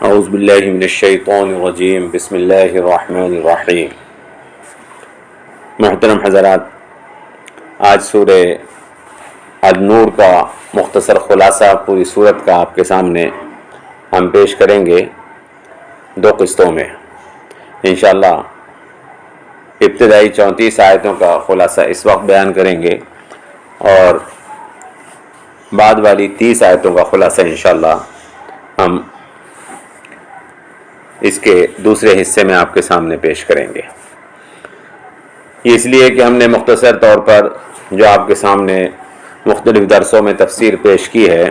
اعوذ باللہ من الشیطان الرجیم بسم اللہ الرحمن الرحیم۔ محترم حضرات، آج سورہ النور کا مختصر خلاصہ پوری سورت کا آپ کے سامنے ہم پیش کریں گے دو قسطوں میں انشاءاللہ۔ ابتدائی 34 آیتوں کا خلاصہ اس وقت بیان کریں گے اور بعد والی 30 آیتوں کا خلاصہ انشاءاللہ ہم اس کے دوسرے حصے میں آپ کے سامنے پیش کریں گے۔ یہ اس لیے کہ ہم نے مختصر طور پر جو آپ کے سامنے مختلف درسوں میں تفسیر پیش کی ہے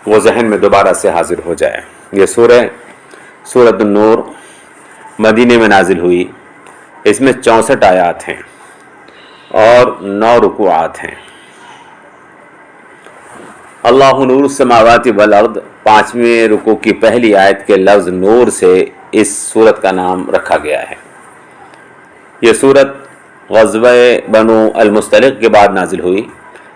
وہ ذہن میں دوبارہ سے حاضر ہو جائے۔ یہ سورۃ النور مدینے میں نازل ہوئی، اس میں 64 آیات ہیں اور 9 رکوعات ہیں۔ اللہ نور السماوات والارض 5ویں رکوع کی پہلی آیت کے لفظ نور سے اس سورت کا نام رکھا گیا ہے۔ یہ سورت غزوہ بنو المصطلق کے بعد نازل ہوئی۔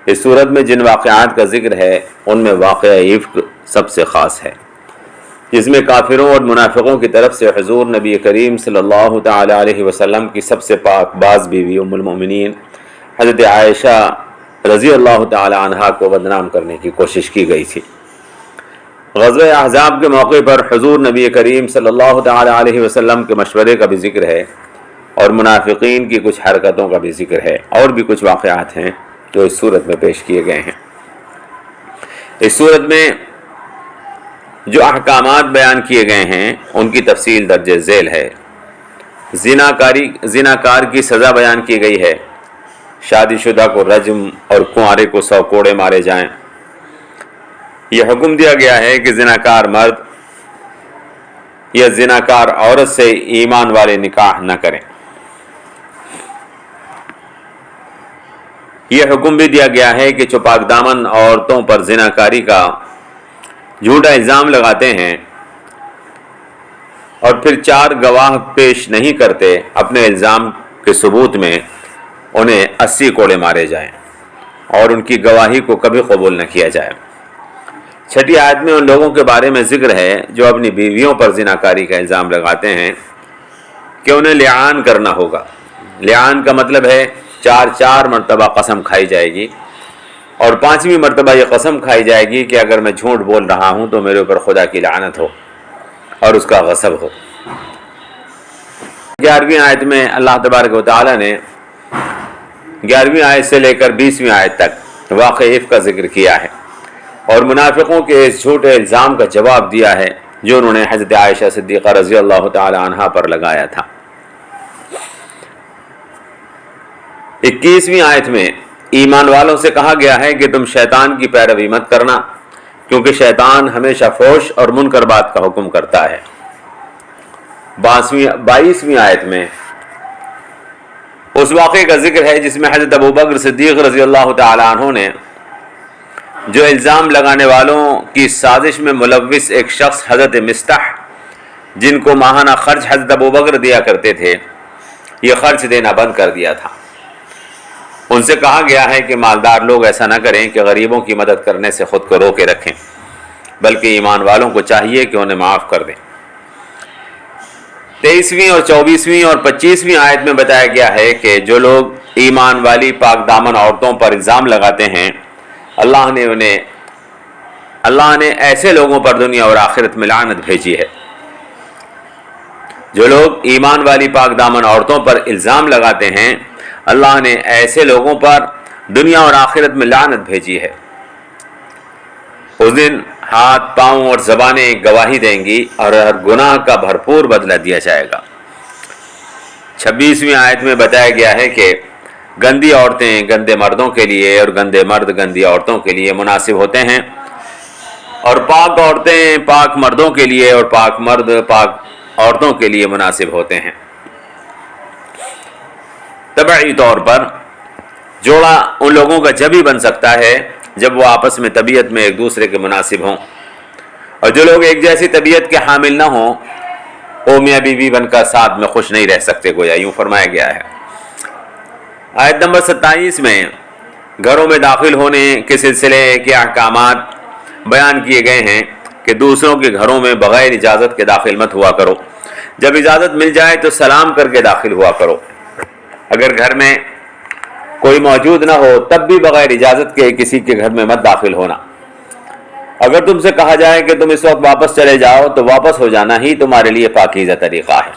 اس سورت میں جن واقعات کا ذکر ہے ان میں واقعہ عفق سب سے خاص ہے، جس میں کافروں اور منافقوں کی طرف سے حضور نبی کریم صلی اللہ تعالی علیہ وسلم کی سب سے پاک باز بیوی ام المؤمنین حضرت عائشہ رضی اللہ تعالی عنہا کو بدنام کرنے کی کوشش کی گئی تھی۔ غزوہ احزاب کے موقع پر حضور نبی کریم صلی اللہ تعالی علیہ وسلم کے مشورے کا بھی ذکر ہے اور منافقین کی کچھ حرکتوں کا بھی ذکر ہے، اور بھی کچھ واقعات ہیں جو اس صورت میں پیش کیے گئے ہیں۔ اس صورت میں جو احکامات بیان کیے گئے ہیں ان کی تفصیل درج ذیل ہے۔ زناکار کی سزا بیان کی گئی ہے، شادی شدہ کو رجم اور کنوارے کو 100 کوڑے مارے جائیں۔ یہ حکم دیا گیا ہے کہ زناکار مرد یا زناکار عورت سے ایمان والے نکاح نہ کریں۔ یہ حکم بھی دیا گیا ہے کہ جو پاک دامن عورتوں پر زناکاری کا جھوٹا الزام لگاتے ہیں اور پھر 4 گواہ پیش نہیں کرتے، اپنے الزام کے ثبوت میں انہیں 80 کوڑے مارے جائیں اور ان کی گواہی کو کبھی قبول نہ کیا جائے۔ 6 آیت میں ان لوگوں کے بارے میں ذکر ہے جو اپنی بیویوں پر زناکاری کا الزام لگاتے ہیں کہ انہیں لعان کرنا ہوگا۔ لعان کا مطلب ہے 4 مرتبہ قسم کھائی جائے گی اور 5ویں مرتبہ یہ قسم کھائی جائے گی کہ اگر میں جھوٹ بول رہا ہوں تو میرے اوپر خدا کی لعنت ہو اور اس کا غضب ہو۔ 11ویں آیت میں اللہ تبارک و تعالی نے 11ویں آیت سے لے کر 20ویں آیت تک واقع عفق کا ذکر کیا ہے اور منافقوں کے اس جھوٹے الزام کا جواب دیا ہے جو انہوں نے حضرت عائشہ صدیقہ رضی اللہ تعالی عنہا پر لگایا تھا۔ 21ویں آیت میں ایمان والوں سے کہا گیا ہے کہ تم شیطان کی پیروی مت کرنا، کیونکہ شیطان ہمیشہ فحش اور منکر بات کا حکم کرتا ہے۔ 22ویں آیت میں اس واقعے کا ذکر ہے جس میں حضرت ابوبکر صدیق رضی اللہ تعالی عنہ نے جو الزام لگانے والوں کی سازش میں ملوث ایک شخص حضرت مستح، جن کو ماہانہ خرچ حضرت ابوبکر دیا کرتے تھے، یہ خرچ دینا بند کر دیا تھا۔ ان سے کہا گیا ہے کہ مالدار لوگ ایسا نہ کریں کہ غریبوں کی مدد کرنے سے خود کو روکے رکھیں، بلکہ ایمان والوں کو چاہیے کہ انہیں معاف کر دیں۔ 23ویں اور 24ویں اور 25ویں آیت میں بتایا گیا ہے کہ جو لوگ ایمان والی پاک دامن عورتوں پر الزام لگاتے ہیں، اللہ نے ایسے لوگوں پر دنیا اور آخرت میں لعنت بھیجی ہے۔ جو لوگ ایمان والی پاک دامن عورتوں پر الزام لگاتے ہیں، اللہ نے ایسے لوگوں پر دنیا اور آخرت میں لعنت بھیجی ہے۔ اس دن ہاتھ، پاؤں اور زبانیں گواہی دیں گی اور ہر گناہ کا بھرپور بدلہ دیا جائے گا۔ 26ویں آیت میں بتایا گیا ہے کہ گندی عورتیں گندے مردوں کے لیے اور گندے مرد گندی عورتوں کے لیے مناسب ہوتے ہیں، اور پاک عورتیں پاک مردوں کے لیے اور پاک مرد پاک عورتوں کے لیے مناسب ہوتے ہیں۔ طبعی طور پر جوڑا ان لوگوں کا جب ہی بن سکتا ہے جب وہ آپس میں طبیعت میں ایک دوسرے کے مناسب ہوں، اور جو لوگ ایک جیسی طبیعت کے حامل نہ ہوں وہ میاں بیوی بن کر ساتھ میں خوش نہیں رہ سکتے، گویا یوں فرمایا گیا ہے۔ آیت نمبر 27 میں گھروں میں داخل ہونے کے سلسلے کے احکامات بیان کیے گئے ہیں کہ دوسروں کے گھروں میں بغیر اجازت کے داخل مت ہوا کرو، جب اجازت مل جائے تو سلام کر کے داخل ہوا کرو، اگر گھر میں کوئی موجود نہ ہو تب بھی بغیر اجازت کے کسی کے گھر میں مت داخل ہونا، اگر تم سے کہا جائے کہ تم اس وقت واپس چلے جاؤ تو واپس ہو جانا ہی تمہارے لیے پاکیزہ طریقہ ہے،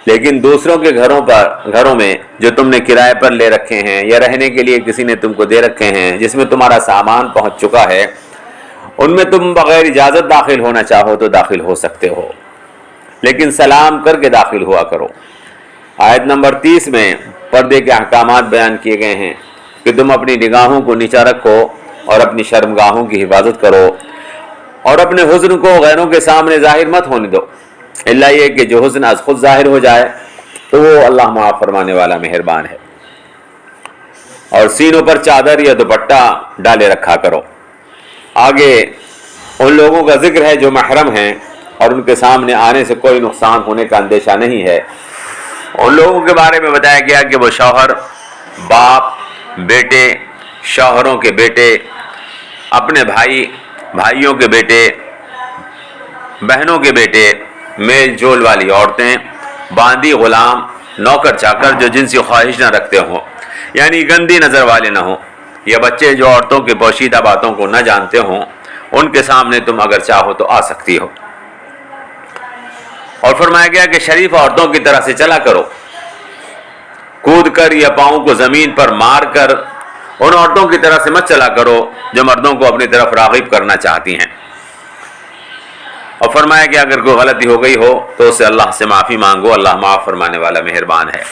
لیکن دوسروں کے گھروں میں جو تم نے کرائے پر لے رکھے ہیں یا رہنے کے لیے کسی نے تم کو دے رکھے ہیں، جس میں تمہارا سامان پہنچ چکا ہے، ان میں تم بغیر اجازت داخل ہونا چاہو تو داخل ہو سکتے ہو، لیکن سلام کر کے داخل ہوا کرو۔ آیت نمبر 30 میں پردے کے احکامات بیان کیے گئے ہیں کہ تم اپنی نگاہوں کو نیچا رکھو اور اپنی شرمگاہوں کی حفاظت کرو، اور اپنے حزن کو غیروں کے سامنے ظاہر مت ہونے دو، الا یہ کہ جو حزن از خود ظاہر ہو جائے تو وہ اللہ معاف فرمانے والا مہربان ہے۔ اور سینوں پر چادر یا دوپٹہ ڈالے رکھا کرو۔ آگے ان لوگوں کا ذکر ہے جو محرم ہیں اور ان کے سامنے آنے سے کوئی نقصان ہونے کا اندیشہ نہیں ہے۔ ان لوگوں کے بارے میں بتایا گیا کہ وہ شوہر، باپ، بیٹے، شوہروں کے بیٹے، اپنے بھائیوں کے بیٹے، بہنوں کے بیٹے، میل جول والی عورتیں، باندی غلام، نوکر چاکر جو جنسی خواہش نہ رکھتے ہوں، یعنی گندی نظر والے نہ ہوں، یا بچے جو عورتوں کے پوشیدہ باتوں کو نہ جانتے ہوں، ان کے سامنے تم اگر چاہو تو آ سکتی ہو۔ اور فرمایا گیا کہ شریف عورتوں کی طرح سے چلا کرو، کود کر یا پاؤں کو زمین پر مار کر ان عورتوں کی طرح سے مت چلا کرو جو مردوں کو اپنی طرف راغب کرنا چاہتی ہیں۔ اور فرمایا کہ اگر کوئی غلطی ہو گئی ہو تو اسے اللہ سے معافی مانگو، اللہ معاف فرمانے والا مہربان ہے۔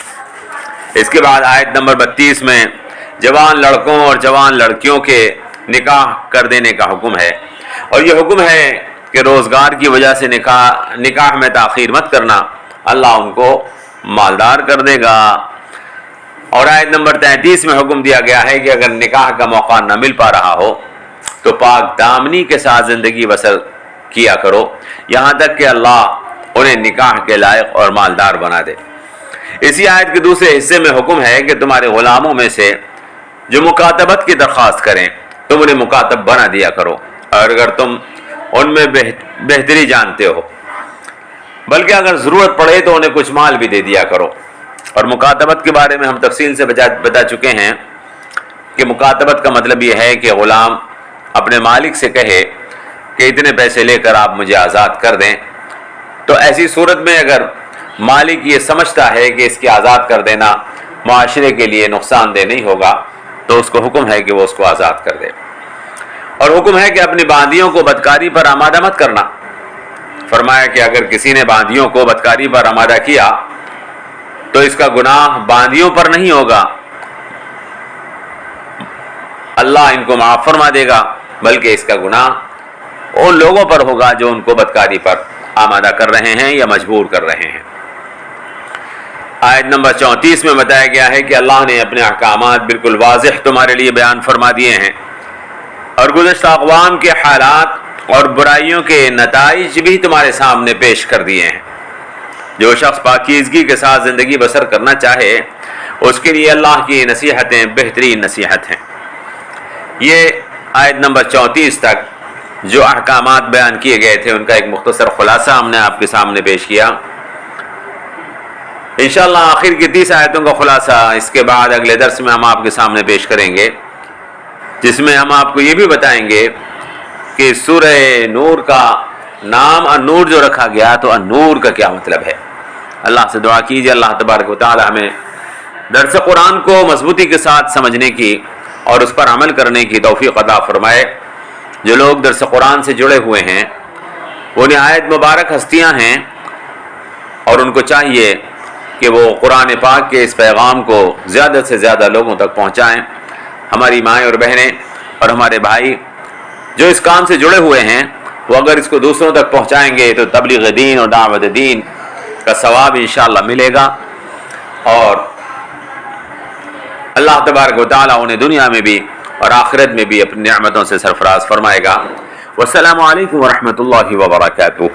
اس کے بعد آیت نمبر 32 میں جوان لڑکوں اور جوان لڑکیوں کے نکاح کر دینے کا حکم ہے، اور یہ حکم ہے کہ روزگار کی وجہ سے نکاح میں تاخیر مت کرنا، اللہ ان کو مالدار کر دے گا۔ اور آیت نمبر 33 میں حکم دیا گیا ہے کہ اگر نکاح کا موقع نہ مل پا رہا ہو تو پاک دامنی کے ساتھ زندگی بسر کیا کرو، یہاں تک کہ اللہ انہیں نکاح کے لائق اور مالدار بنا دے۔ اسی آیت کے دوسرے حصے میں حکم ہے کہ تمہارے غلاموں میں سے جو مکاتبت کی درخواست کریں تم انہیں مکاتب بنا دیا کرو، اور اگر تم ان میں بہتری جانتے ہو، بلکہ اگر ضرورت پڑے تو انہیں کچھ مال بھی دے دیا کرو۔ اور مکاتبت کے بارے میں ہم تفصیل سے بتا چکے ہیں کہ مکاتبت کا مطلب یہ ہے کہ غلام اپنے مالک سے کہے کہ اتنے پیسے لے کر آپ مجھے آزاد کر دیں، تو ایسی صورت میں اگر مالک یہ سمجھتا ہے کہ اس کی آزاد کر دینا معاشرے کے لیے نقصان دہ نہیں ہوگا تو اس کو حکم ہے کہ وہ اس کو آزاد کر دے۔ اور حکم ہے کہ اپنی باندیوں کو بدکاری پر آمادہ مت کرنا۔ فرمایا کہ اگر کسی نے باندیوں کو بدکاری پر آمادہ کیا تو اس کا گناہ باندیوں پر نہیں ہوگا، اللہ ان کو معاف فرما دے گا، بلکہ اس کا گناہ ان لوگوں پر ہوگا جو ان کو بدکاری پر آمادہ کر رہے ہیں یا مجبور کر رہے ہیں۔ آیت نمبر 34 میں بتایا گیا ہے کہ اللہ نے اپنے احکامات بالکل واضح تمہارے لیے بیان فرما دیے ہیں، اور گزشتہ اقوام کے حالات اور برائیوں کے نتائج بھی تمہارے سامنے پیش کر دیے ہیں۔ جو شخص پاکیزگی کے ساتھ زندگی بسر کرنا چاہے اس کے لیے اللہ کی نصیحتیں بہترین نصیحت ہیں۔ یہ آیت نمبر 34 تک جو احکامات بیان کیے گئے تھے ان کا ایک مختصر خلاصہ ہم نے آپ کے سامنے پیش کیا۔ انشاءاللہ آخر کی 30 آیتوں کا خلاصہ اس کے بعد اگلے درس میں ہم آپ کے سامنے پیش کریں گے، جس میں ہم آپ کو یہ بھی بتائیں گے کہ سورہ نور کا نام النور جو رکھا گیا تو النور کا کیا مطلب ہے۔ اللہ سے دعا کیجیے اللہ تبارک و تعالی ہمیں درس قرآن کو مضبوطی کے ساتھ سمجھنے کی اور اس پر عمل کرنے کی توفیق عطا فرمائے۔ جو لوگ درس قرآن سے جڑے ہوئے ہیں وہ نہایت مبارک ہستیاں ہیں، اور ان کو چاہیے کہ وہ قرآن پاک کے اس پیغام کو زیادہ سے زیادہ لوگوں تک پہنچائیں۔ ہماری مائیں اور بہنیں اور ہمارے بھائی جو اس کام سے جڑے ہوئے ہیں وہ اگر اس کو دوسروں تک پہنچائیں گے تو تبلیغ دین اور دعوت دین کا ثواب انشاءاللہ ملے گا، اور اللہ تبارک و تعالیٰ انہیں دنیا میں بھی اور آخرت میں بھی اپنی نعمتوں سے سرفراز فرمائے گا۔ والسلام علیکم ورحمۃ اللہ وبرکاتہ۔